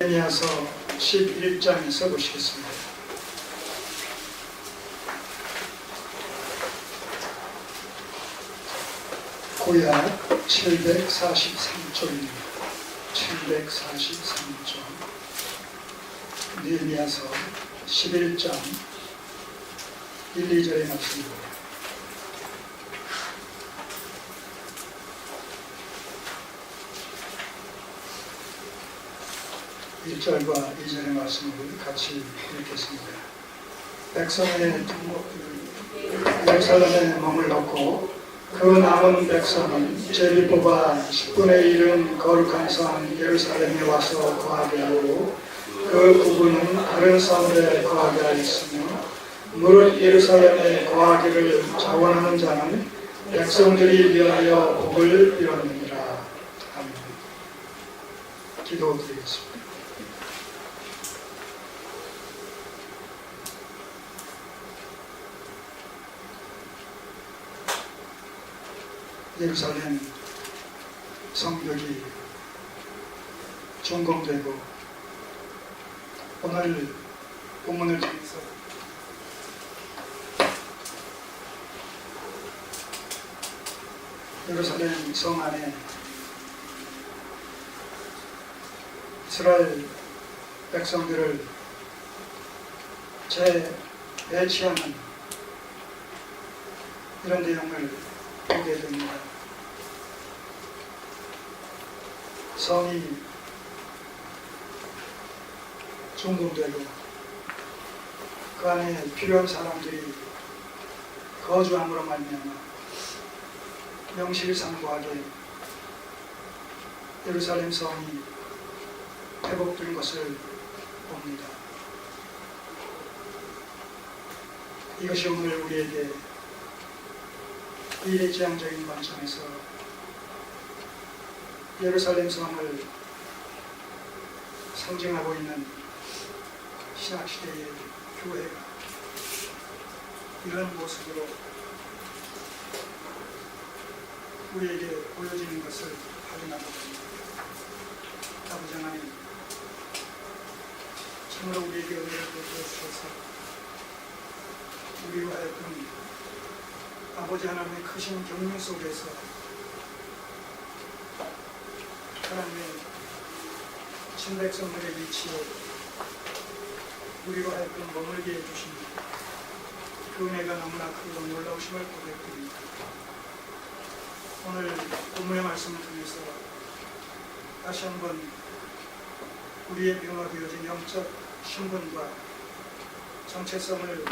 예레미야서 11장에서 보시겠습니다. 구약 743쪽입니다. 743쪽 예레미야서 11장 1, 2절의 말씀입니다. 일 절과 2절의 말씀을 같이 읽겠습니다. 백성의 예루살렘에 머물렀고 그 남은 백성은 제비뽑아 10분의 1은 거룩한 성 예루살렘에 와서 거하게 하고 그 9분은 다른 성에 거하게 하였으며 무릇 예루살렘에 거하기를 자원하는 자는 백성들이 위하여 복을 빌었느니라. 아멘. 기도드리겠습니다. 예루살렘 성벽이 준공되고 오늘 본문을 통해서 예루살렘 성 안에 이스라엘 백성들을 재배치하는 이런 내용을 보게 됩니다. 성이 준공되고 그 안에 필요한 사람들이 거주함으로 말미암아 명실상부하게 예루살렘 성이 회복된 것을 봅니다. 이것이 오늘 우리에게 미래지향적인 관점에서 예루살렘 성을 상징하고 있는 신학시대의 교회가 이런 모습으로 우리에게 보여지는 것을 확인하고 있습니다. 아버지 하나님, 참으로 우리에게 은혜를 베풀어주셔서 우리와 하여금 아버지 하나님의 크신 경륜 속에서 하나님의 친백성들의 위치에 우리로 하여금 머물게 해주신 그 은혜가 너무나 크고 놀라우심을 고백드립니다. 오늘 본문의 말씀을 통해서 다시 한번 우리의 변화되어진 영적 신분과 정체성을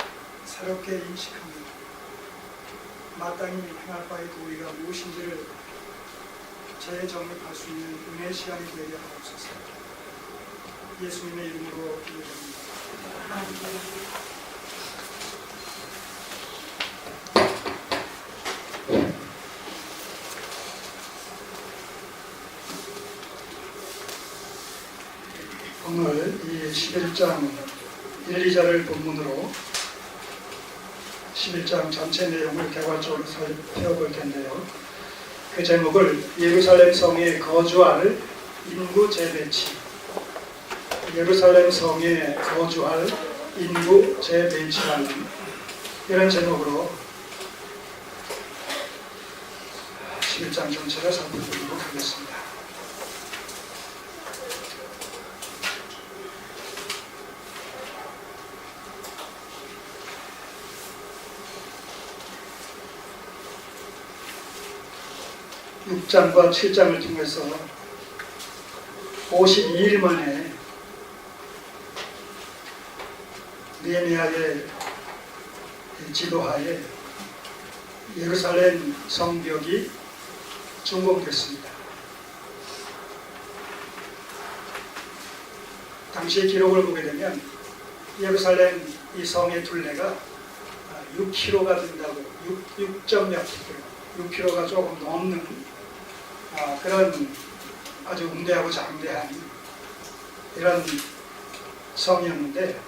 새롭게 인식합니다. 마땅히 행할 바에도 우리가 무엇인지를 재정립할 수 있는 은혜의 시간이 되게 하옵소서. 예수님의 이름으로 기도드립니다. 오늘 이 11장 1, 2절을 본문으로 11장 전체 내용을 개괄적으로 살펴볼 텐데요. 그 제목을 예루살렘 성에 거주할 인구 재배치, 예루살렘 성에 거주할 인구 재배치라는 이런 제목으로 11장 전체를 살펴보도록 하겠습니다. 육 6장과 7장을 통해서 52일 만에 느헤미야의 지도하에 예루살렘 성벽이 준공됐습니다. 당시의 기록을 보게 되면 예루살렘 이 성의 둘레가 6km가 된다고 6몇 km, 6km가 조금 넘는 그런 아주 웅대하고 장대한 이런 성이었는데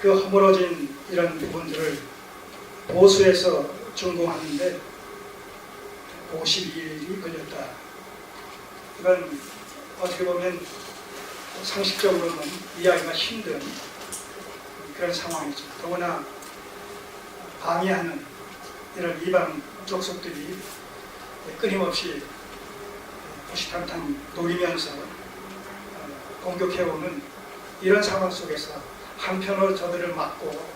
그 허물어진 이런 부분들을 보수해서 준공하는데 52일이 걸렸다. 이건 어떻게 보면 상식적으로는 이해하기가 힘든 그런 상황이죠. 더구나 방해하는 이런 이방 족속들이 끊임없이 호시탐탐 노리면서 공격해오는 이런 상황 속에서 한편으로 저들을 막고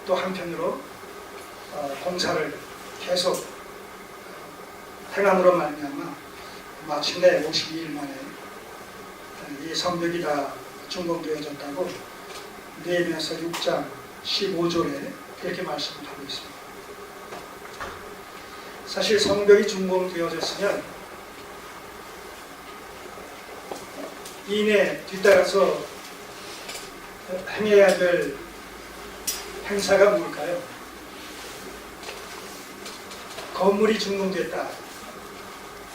또 한편으로 공사를 계속 행함으로 말미암아 마침내 52일 만에 이 성벽이 다 준공되어졌다고 느헤미야서 6장 15절에 그렇게 말씀을 하고 있습니다. 사실 성벽이 준공되어졌으면 이내 뒤따라서 행해야 될 행사가 뭘까요? 건물이 준공됐다.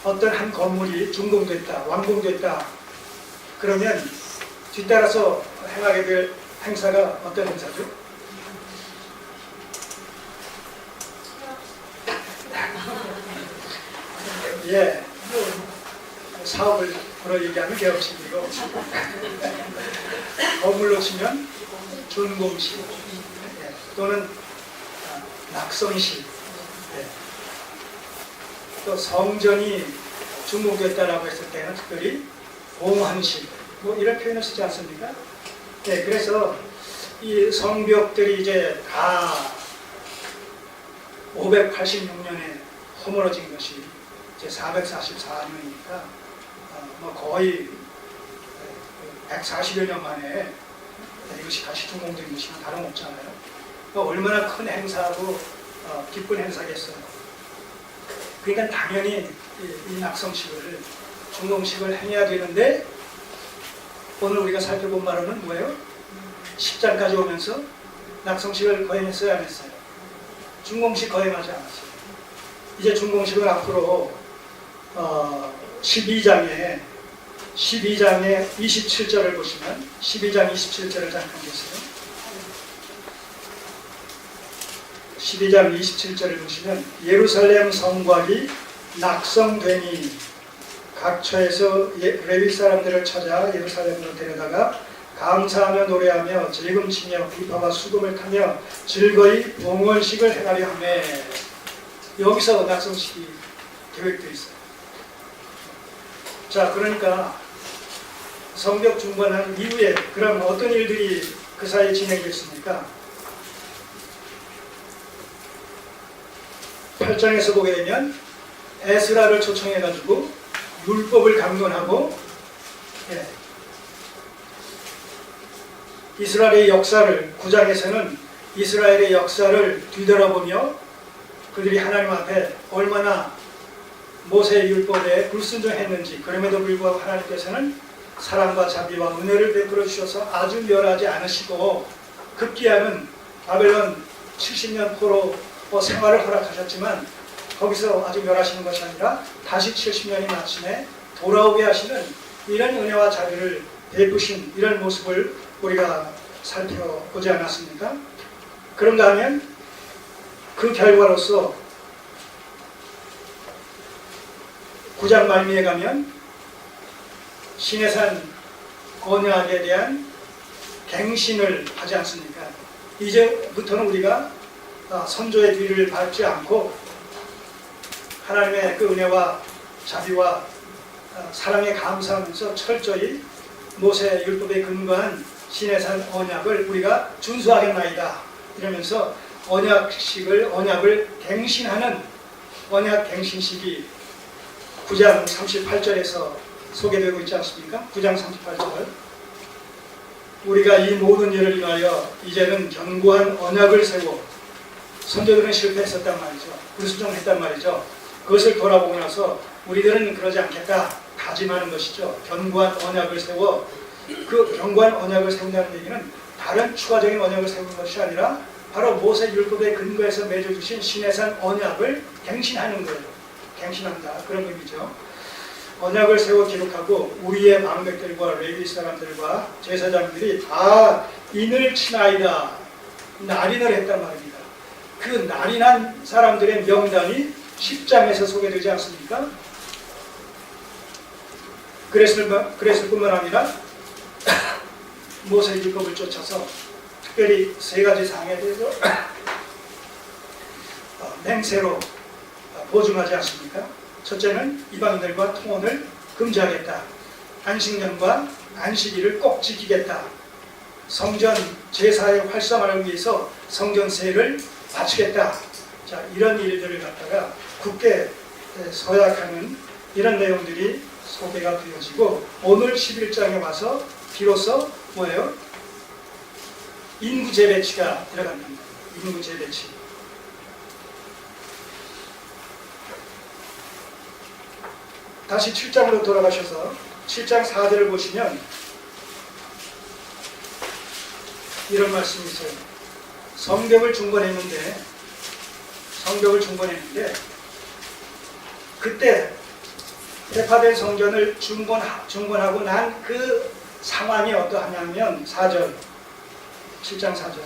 어떤 한 건물이 준공됐다, 완공됐다. 그러면 뒤따라서 행하게 될 행사가 어떤 행사죠? 예, 사업을 그런 얘기하면 개업식이고 건물로 치면 준공식 또는 낙성식 또 성전이 준공됐다라고 했을 때는 특별히 봉헌식 뭐 이런 표현을 쓰지 않습니까? 네, 그래서 이 성벽들이 이제 다 586년에 허물어진 것이 이제 444년이니까 뭐 거의 140여 년 만에 이것이 다시 준공된 것이나 다름없잖아요. 얼마나 큰 행사하고 기쁜 행사겠어요. 그러니까 당연히 이 낙성식을 준공식을 행해야 되는데 오늘 우리가 살펴본 바로는 뭐예요? 10장까지 오면서 낙성식을 거행했어요, 안 했어요? 준공식 거행하지 않았어요. 이제 준공식을 앞으로 12장에 27절을 보시면 12장 27절을 잠깐 보세요. 12장 27절을 보시면 예루살렘 성곽이 낙성되니 각처에서 레위 사람들을 찾아 예루살렘으로 데려다가 감사하며 노래하며 재금치며 비파와 수금을 타며 즐거이 봉헌식을 행하려 하며 여기서 낙성식이 계획되어 있어요. 자, 그러니까 성벽 중건한 이후에 그럼 어떤 일들이 그 사이에 진행됐습니까? 8장에서 보게 되면 에스라를 초청해가지고 율법을 강론하고 이스라엘의 역사를 9장에서는 이스라엘의 역사를 뒤돌아보며 그들이 하나님 앞에 얼마나 모세의 율법에 불순종했는지 그럼에도 불구하고 하나님께서는 사랑과 자비와 은혜를 베풀어 주셔서 아주 멸하지 않으시고 급기야는 바벨론 70년 포로 생활을 허락하셨지만 거기서 아주 멸하시는 것이 아니라 다시 70년이 마침에 돌아오게 하시는 이런 은혜와 자비를 베푸신 이런 모습을 우리가 살펴보지 않았습니까? 그런가 하면 그 결과로서 9장 말미에 가면 시내산 언약에 대한 갱신을 하지 않습니까? 이제부터는 우리가 선조의 뒤를 밟지 않고 하나님의 그 은혜와 자비와 사랑에 감사하면서 철저히 모세 율법에 근거한 시내산 언약을 우리가 준수하겠나이다 이러면서 언약을 갱신하는 언약 갱신식이 9장 38절에서 소개되고 있지 않습니까? 9장 38절 우리가 이 모든 일을 인하여 이제는 견고한 언약을 세워 선조들은 실패했었단 말이죠. 불순종했단 말이죠. 그것을 돌아보고 나서 우리들은 그러지 않겠다 다짐하는 것이죠. 견고한 언약을 세워 그 견고한 언약을 세운다는 얘기는 다른 추가적인 언약을 세우는 것이 아니라 바로 모세 율법에 근거해서 맺어주신 시내산 언약을 갱신하는 거예요. 갱신한다 그런 의미죠. 언약을 세워 기록하고 우리의 방백들과 레위 사람들과 제사장들이 다 인을 치나이다 날인을 했단 말입니다. 그 날인한 사람들의 명단이 10장에서 소개되지 않습니까? 그랬을 뿐만 아니라 모세 율법을 쫓아서 특별히 세 가지 사항에 대해서 맹세로 보증하지 않습니까? 첫째는 이방인들과 통혼을 금지하겠다. 안식년과 안식일을 꼭 지키겠다. 성전 제사의 활성화를 위해서 성전세를 바치겠다. 자, 이런 일들을 갖다가 굳게 서약하는 이런 내용들이 소개가 되어지고, 오늘 11장에 와서 비로소 뭐예요? 인구 재배치가 들어갑니다. 인구 재배치. 다시 7장으로 돌아가셔서 7장 4절을 보시면 이런 말씀이 있어요. 성벽을 중건했는데 그때 회파된 성전을 중건하고 난 그 상황이 어떠하냐면 4절, 7장 4절,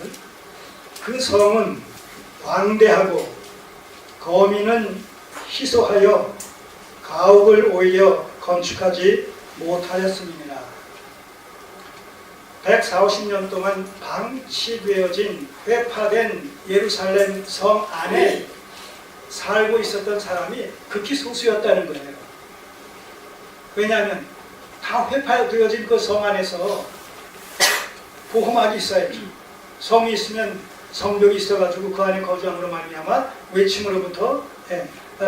그 성은 광대하고 거민은 희소하여 가옥을 오히려 건축하지 못하였음이니라. 140년 동안 방치되어진 회파된 예루살렘 성 안에 살고 있었던 사람이 극히 소수였다는 거예요. 왜냐하면 다 회파되어진 그 성 안에서 보호막이 있어야죠. 성이 있으면 성벽이 있어가지고 그 안에 거주함으로 말미암아 외침으로부터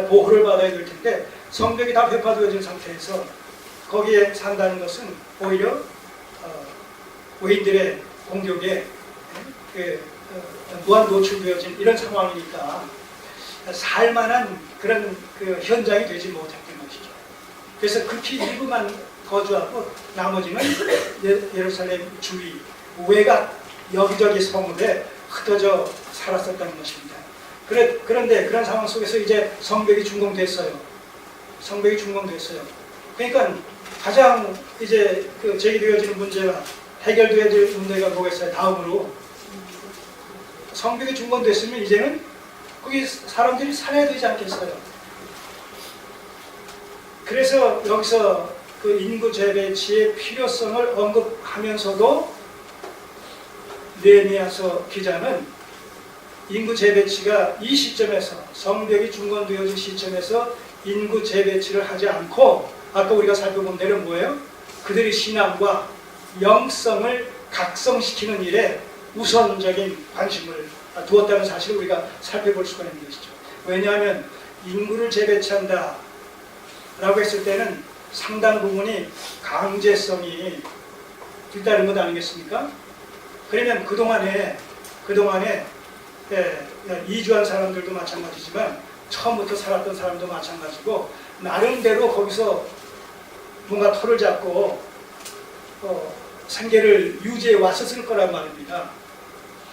보호를 받아야 될 텐데, 성벽이 다 회파되어진 상태에서 거기에 산다는 것은 오히려 외인들의 공격에 무한 노출되어진 이런 상황이니까 살만한 그런 그 현장이 되지 못했던 것이죠. 그래서 극히 일부만 거주하고 나머지는 예루살렘 주위 외곽 여기저기 성읍에 흩어져 살았었다는 것입니다. 그런데 그런 상황 속에서 이제 성벽이 준공됐어요. 그러니까 가장 이제 그 제기되어지는 문제가, 해결되어야 될 문제가 뭐겠어요? 다음으로 성벽이 준공됐으면 이제는 거기 사람들이 살아야 되지 않겠어요? 그래서 여기서 그 인구 재배치의 필요성을 언급하면서도 느헤미야서 기자는 인구 재배치가 이 시점에서, 성벽이 준공되어진 시점에서 인구 재배치를 하지 않고, 아까 우리가 살펴본 대로 뭐예요? 그들의 신앙과 영성을 각성시키는 일에 우선적인 관심을 두었다는 사실을 우리가 살펴볼 수가 있는 것이죠. 왜냐하면 인구를 재배치한다 라고 했을 때는 상당 부분이 강제성이 있다는 것 아니겠습니까? 그러면 그동안에 이주한 사람들도 마찬가지지만 처음부터 살았던 사람도 마찬가지고 나름대로 거기서 뭔가 터를 잡고 생계를 유지해 왔었을 거란 말입니다.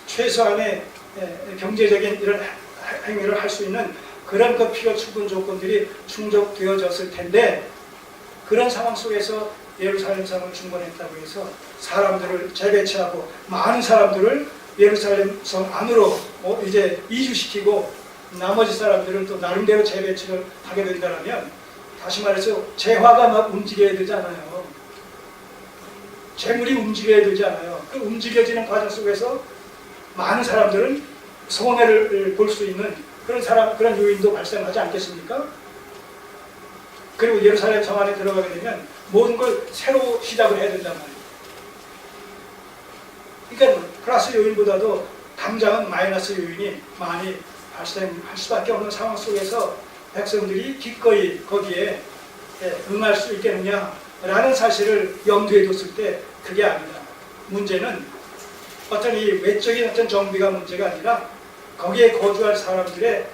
최소한의 경제적인 이런 행위를 할 수 있는 그런 그 필요 충분 조건들이 충족되어졌을 텐데, 그런 상황 속에서 예루살렘 성을 중건했다고 해서 사람들을 재배치하고 많은 사람들을 예루살렘 성 안으로 이제 이주시키고 나머지 사람들은 또 나름대로 재배치를 하게 된다면, 다시 말해서 재화가 막 움직여야 되잖아요. 재물이 움직여야 되지 않아요. 그 움직여지는 과정 속에서 많은 사람들은 손해를 볼 수 있는 그런 요인도 발생하지 않겠습니까? 그리고 예루살렘 성 안에 들어가게 되면 모든 걸 새로 시작을 해야 된단 말이에요. 그러니까 플러스 요인보다도 당장은 마이너스 요인이 많이 발생할 수밖에 없는 상황 속에서 백성들이 기꺼이 거기에 응할 수 있겠느냐라는 사실을 염두에 뒀을 때 그게 아니다. 문제는 어떤 이 외적인 어떤 정비가 문제가 아니라 거기에 거주할 사람들의